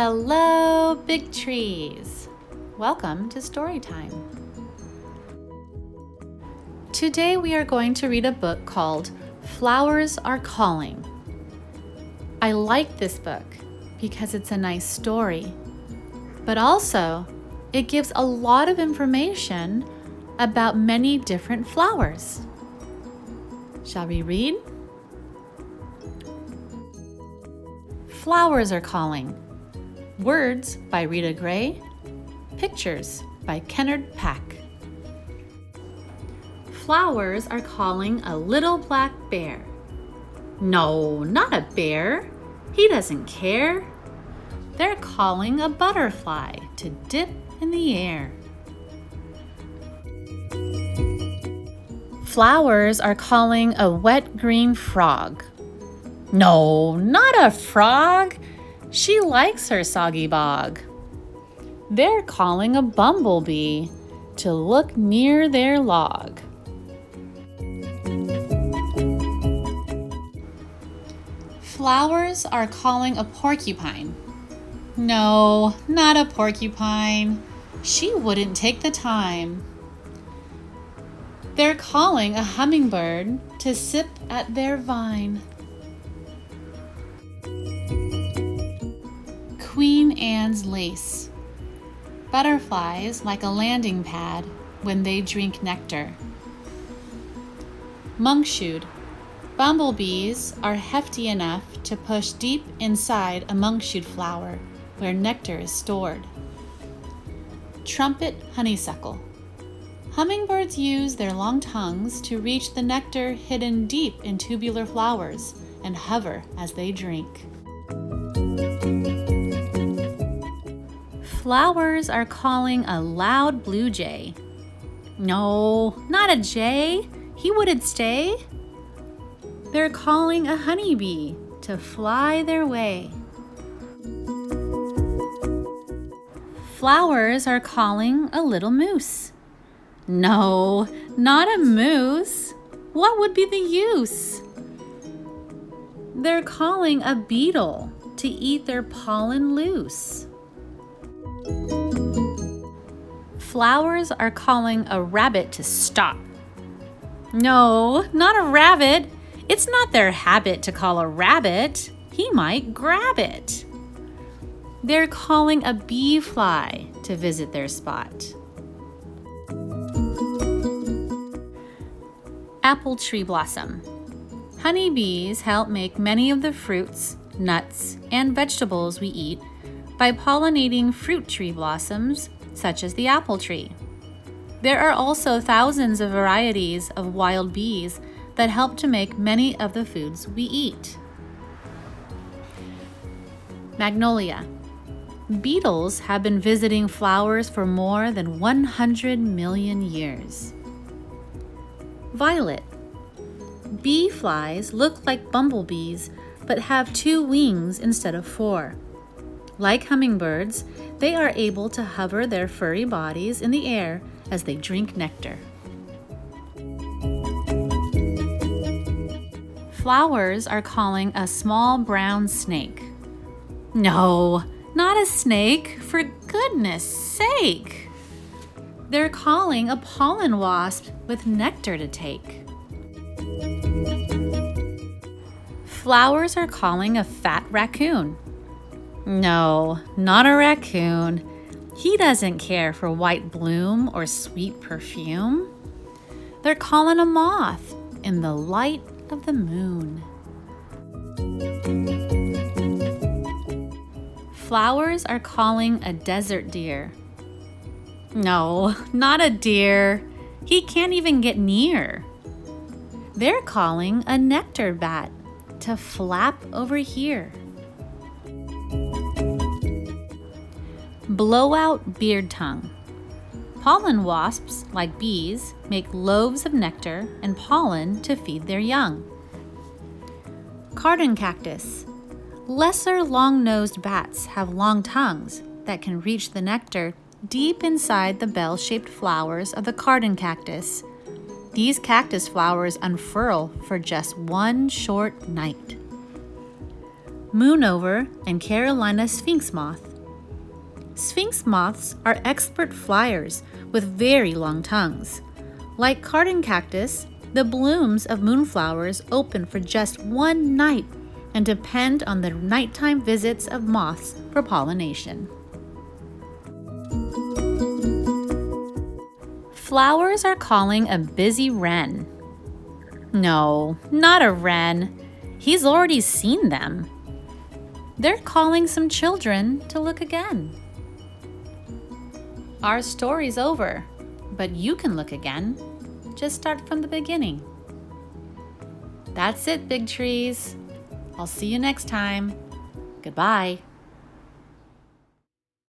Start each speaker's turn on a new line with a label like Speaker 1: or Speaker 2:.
Speaker 1: Hello, big trees. Welcome to story time. Today we are going to read a book called Flowers Are Calling. I like this book because it's a nice story, but also it gives a lot of information about many different flowers. Shall we read? Flowers Are Calling. Words by Rita Gray. Pictures by Kennard Pack. Flowers are calling a little black bear. No, not a bear. He doesn't care. They're calling a butterfly to dip in the air. Flowers are calling a wet green frog. No, not a frog. She likes her soggy bog. They're calling a bumblebee to look near their log. Flowers are calling a porcupine. No, not a porcupine. She wouldn't take the time. They're calling a hummingbird to sip at their vine. Queen Anne's lace. Butterflies like a landing pad when they drink nectar. Monkshood. Bumblebees are hefty enough to push deep inside a monkshood flower where nectar is stored. Trumpet honeysuckle. Hummingbirds use their long tongues to reach the nectar hidden deep in tubular flowers and hover as they drink. Flowers are calling a loud blue jay. No, not a jay. He wouldn't stay. They're calling a honeybee to fly their way. Flowers are calling a little moose. No, not a moose. What would be the use? They're calling a beetle to eat their pollen loose. Flowers are calling a rabbit to stop. No, not a rabbit. It's not their habit to call a rabbit. He might grab it. They're calling a bee fly to visit their spot. Apple tree blossom. Honeybees help make many of the fruits, nuts, and vegetables we eat by pollinating fruit tree blossoms, such as the apple tree. There are also thousands of varieties of wild bees that help to make many of the foods we eat. Magnolia. Beetles have been visiting flowers for more than 100 million years. Violet. Bee flies look like bumblebees but have 2 wings instead of 4. Like hummingbirds, they are able to hover their furry bodies in the air as they drink nectar. Flowers are calling a small brown snake. No, not a snake, for goodness sake. They're calling a pollen wasp with nectar to take. Flowers are calling a fat raccoon. No, not a raccoon. He doesn't care for white bloom or sweet perfume. They're calling a moth in the light of the moon. Flowers are calling a desert deer. No, not a deer. He can't even get near. They're calling a nectar bat to flap over here. Blowout beard tongue. Pollen wasps, like bees, make loaves of nectar and pollen to feed their young. Carden cactus. Lesser long-nosed bats have long tongues that can reach the nectar deep inside the bell-shaped flowers of the carden cactus. These cactus flowers unfurl for just one short night. Moonover and Carolina sphinx moth Sphinx moths are expert flyers with very long tongues. Like cardon cactus, the blooms of moonflowers open for just one night and depend on the nighttime visits of moths for pollination. Flowers are calling a busy wren. No, not a wren. He's already seen them. They're calling some children to look again. Our story's over, but you can look again. Just start from the beginning. That's it, big trees. I'll see you next time. Goodbye.